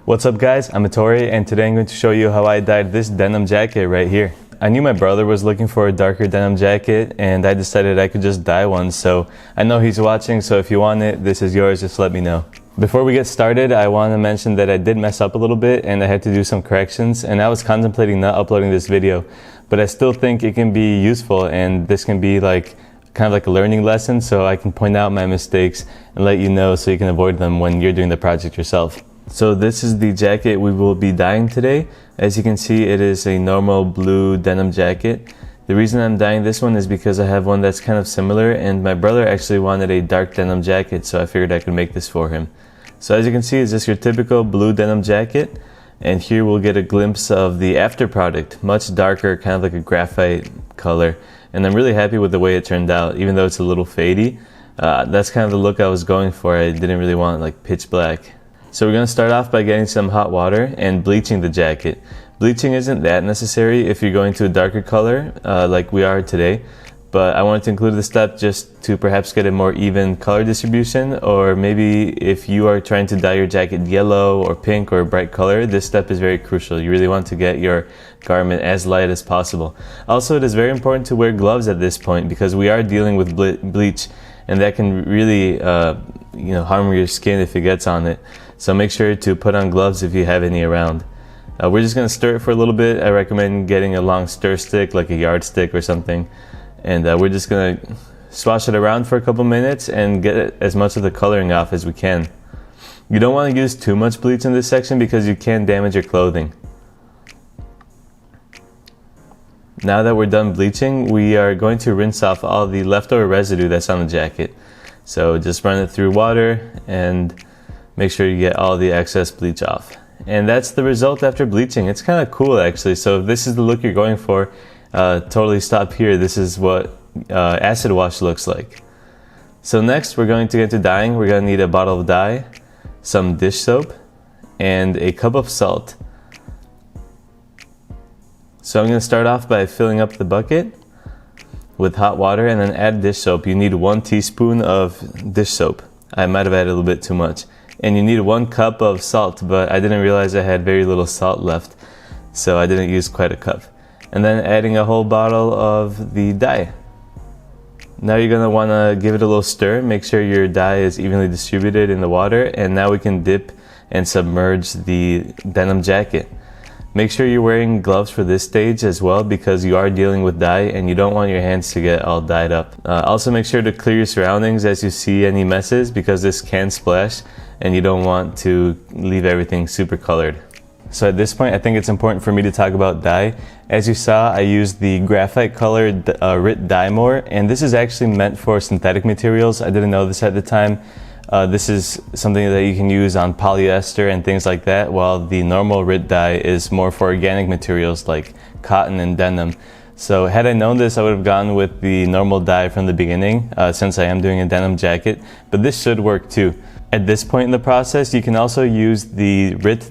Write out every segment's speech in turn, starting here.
What's up guys, I'm Ettore and today I'm going to show you how I dyed this denim jacket right here. I knew my brother was looking for a darker denim jacket and I decided I could just dye one, so I know he's watching, so if you want it, this is yours, just let me know. Before we get started, I want to mention that I did mess up a little bit and I had to do some corrections, and I was contemplating not uploading this video, but I still think it can be useful and this can be kind of like a learning lesson, so I can point out my mistakes and let you know so you can avoid them when you're doing the project yourself. So this is the jacket we will be dyeing today. As you can see, it is a normal blue denim jacket. The reason I'm dyeing this one is because I have one that's kind of similar, and my brother actually wanted a dark denim jacket, so I figured I could make this for him. So as you can see, it's just your typical blue denim jacket, and here we'll get a glimpse of the after product, much darker, kind of like a graphite color. And I'm really happy with the way it turned out, even though it's a little fadey. That's kind of the look I was going for. I didn't really want like pitch black. So we're going to start off by getting some hot water and bleaching the jacket. Bleaching isn't that necessary if you're going to a darker color like we are today, but I wanted to include this step just to perhaps get a more even color distribution, or maybe if you are trying to dye your jacket yellow or pink or a bright color, this step is very crucial. You really want to get your garment as light as possible. Also, it is very important to wear gloves at this point because we are dealing with bleach, and that can really harm your skin if it gets on it. So make sure to put on gloves if you have any around. We're just going to stir it for a little bit. I recommend getting a long stir stick, like a yardstick or something. And we're just going to swash it around for a couple minutes and get as much of the coloring off as we can. You don't want to use too much bleach in this section because you can damage your clothing. Now that we're done bleaching, we are going to rinse off all the leftover residue that's on the jacket. So just run it through water and make sure you get all the excess bleach off. And that's the result after bleaching. It's kind of cool actually. So if this is the look you're going for, totally stop here. This is what acid wash looks like. So next we're going to get to dyeing. We're going to need a bottle of dye, some dish soap, and a cup of salt. So I'm going to start off by filling up the bucket with hot water and then add dish soap. You need 1 teaspoon of dish soap. I might have added a little bit too much. And you need 1 cup of salt, but I didn't realize I had very little salt left, so I didn't use quite a cup. And then adding a whole bottle of the dye. Now you're going to want to give it a little stir, make sure your dye is evenly distributed in the water, and now we can dip and submerge the denim jacket. Make sure you're wearing gloves for this stage as well because you are dealing with dye and you don't want your hands to get all dyed up. Also make sure to clear your surroundings as you see any messes because this can splash and you don't want to leave everything super colored. So at this point I think it's important for me to talk about dye. As you saw, I used the graphite colored Rit Dye, and this is actually meant for synthetic materials. I didn't know this at the time. This is something that you can use on polyester and things like that, while the normal Rit dye is more for organic materials like cotton and denim. So had I known this, I would have gone with the normal dye from the beginning, since I am doing a denim jacket, but this should work too. At this point in the process, you can also use the Rit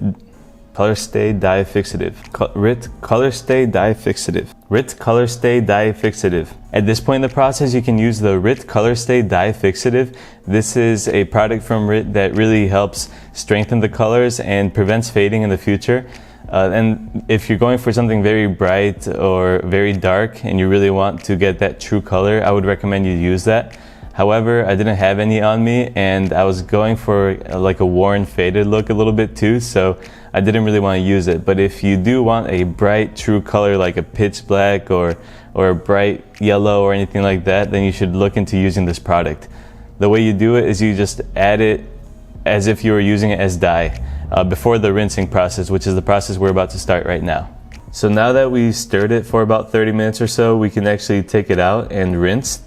Color Stay Dye Fixative. Rit Color Stay Dye Fixative. Rit Color Stay Dye Fixative. At this point in the process, you can use the Rit Color Stay Dye Fixative. This is a product from Rit that really helps strengthen the colors and prevents fading in the future. And if you're going for something very bright or very dark and you really want to get that true color, I would recommend you use that. However, I didn't have any on me and I was going for like a worn faded look a little bit too, so I didn't really want to use it. But if you do want a bright true color like a pitch black or a bright yellow or anything like that, then you should look into using this product. The way you do it is you just add it as if you were using it as dye before the rinsing process, which is the process we're about to start right now. So now that we stirred it for about 30 minutes or so, we can actually take it out and rinse.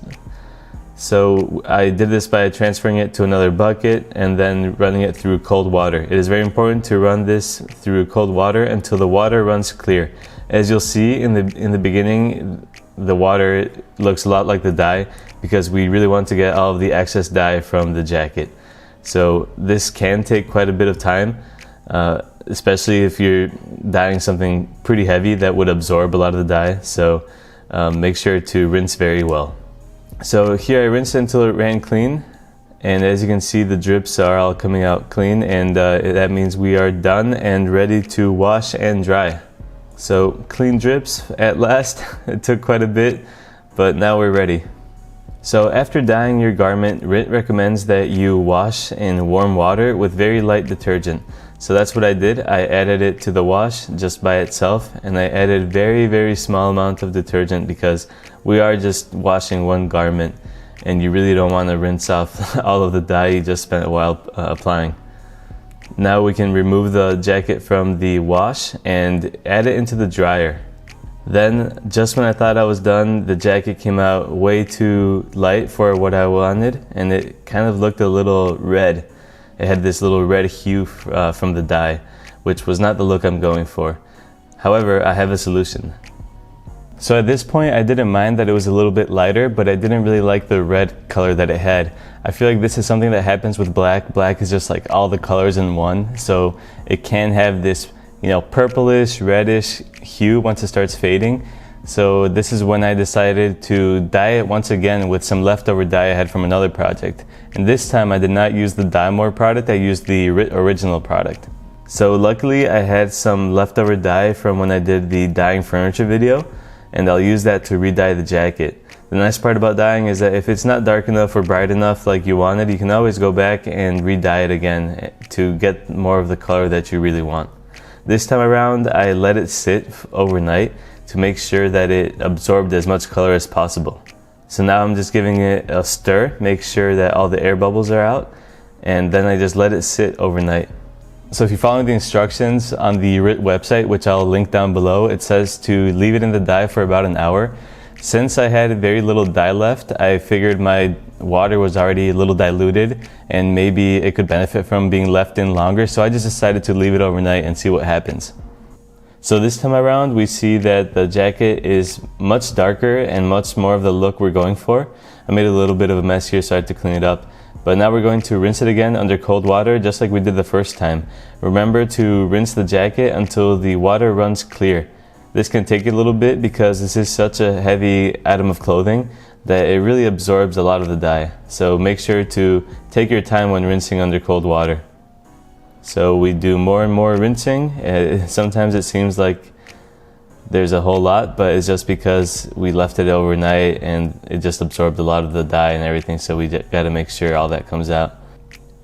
So I did this by transferring it to another bucket and then running it through cold water. It is very important to run this through cold water until the water runs clear. As you'll see in the beginning, the water looks a lot like the dye because we really want to get all of the excess dye from the jacket. So this can take quite a bit of time, especially if you're dyeing something pretty heavy that would absorb a lot of the dye. So make sure to rinse very well. So here I rinsed it until it ran clean, And as you can see, the drips are all coming out clean, and that means we are done and ready to wash and dry. So clean drips at last. It took quite a bit, but now we're ready. So after dyeing your garment, Rit recommends that you wash in warm water with very light detergent. So that's what I did. I added it to the wash just by itself, and I added very small amount of detergent because we are just washing one garment, and you really don't want to rinse off all of the dye you just spent a while applying. Now we can remove the jacket from the wash and add it into the dryer. Then, just when I thought I was done, the jacket came out way too light for what I wanted, and it kind of looked a little red. It had this little red hue from the dye, which was not the look I'm going for. However, I have a solution. So at this point, I didn't mind that it was a little bit lighter, but I didn't really like the red color that it had. I feel like this is something that happens with black. Black is just like all the colors in one, so it can have this, purplish, reddish hue once it starts fading. So this is when I decided to dye it once again with some leftover dye I had from another project. And this time I did not use the dyemore product, I used the Rit original product. So luckily I had some leftover dye from when I did the dyeing furniture video, and I'll use that to re-dye the jacket. The nice part about dyeing is that if it's not dark enough or bright enough like you wanted, you can always go back and re-dye it again to get more of the color that you really want. This time around I let it sit overnight to make sure that it absorbed as much color as possible. So now I'm just giving it a stir, make sure that all the air bubbles are out, and then I just let it sit overnight. So if you're following the instructions on the Rit website, which I'll link down below, it says to leave it in the dye for about an hour. Since I had very little dye left, I figured my water was already a little diluted and maybe it could benefit from being left in longer, so I just decided to leave it overnight and see what happens. So this time around, we see that the jacket is much darker and much more of the look we're going for. I made a little bit of a mess here, so I had to clean it up. But now we're going to rinse it again under cold water, just like we did the first time. Remember to rinse the jacket until the water runs clear. This can take a little bit because this is such a heavy item of clothing that it really absorbs a lot of the dye. So make sure to take your time when rinsing under cold water. So we do more and more rinsing. Sometimes it seems like there's a whole lot, but it's just because we left it overnight and it just absorbed a lot of the dye and everything, so we got to make sure all that comes out.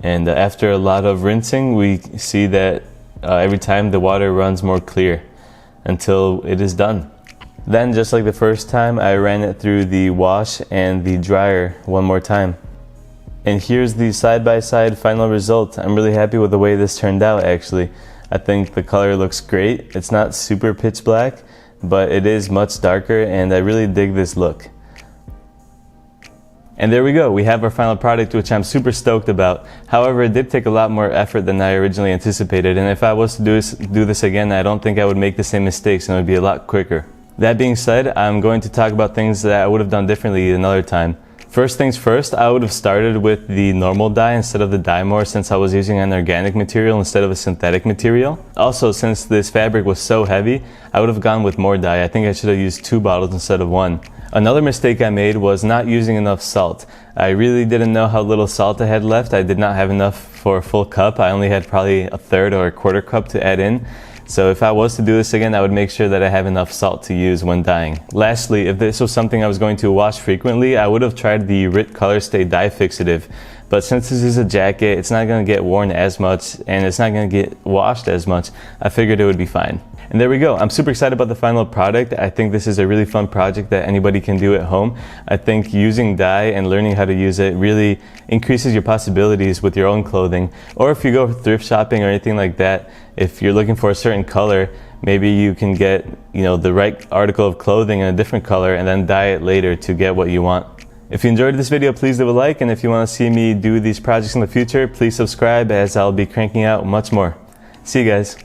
And after a lot of rinsing, we see that every time the water runs more clear until it is done. Then, just like the first time, I ran it through the wash and the dryer one more time. And here's the side-by-side final result. I'm really happy with the way this turned out, actually. I think the color looks great. It's not super pitch black, but it is much darker, and I really dig this look. And there we go, we have our final product, which I'm super stoked about. However, it did take a lot more effort than I originally anticipated, and if I was to do this again, I don't think I would make the same mistakes, and it would be a lot quicker. That being said, I'm going to talk about things that I would have done differently another time. First things first, I would have started with the normal dye instead of the dyemore, since I was using an organic material instead of a synthetic material. Also, since this fabric was so heavy, I would have gone with more dye. I think I should have used 2 bottles instead of 1. Another mistake I made was not using enough salt. I really didn't know how little salt I had left. I did not have enough for a full cup. I only had probably a third or a quarter cup to add in. So if I was to do this again, I would make sure that I have enough salt to use when dyeing. Lastly, if this was something I was going to wash frequently, I would have tried the Rit Color Stay Dye Fixative. But since this is a jacket, it's not going to get worn as much and it's not going to get washed as much. I figured it would be fine. And there we go. I'm super excited about the final product. I think this is a really fun project that anybody can do at home. I think using dye and learning how to use it really increases your possibilities with your own clothing. Or if you go thrift shopping or anything like that, if you're looking for a certain color, maybe you can get, the right article of clothing in a different color and then dye it later to get what you want. If you enjoyed this video, please leave a like, and if you want to see me do these projects in the future, please subscribe, as I'll be cranking out much more. See you guys.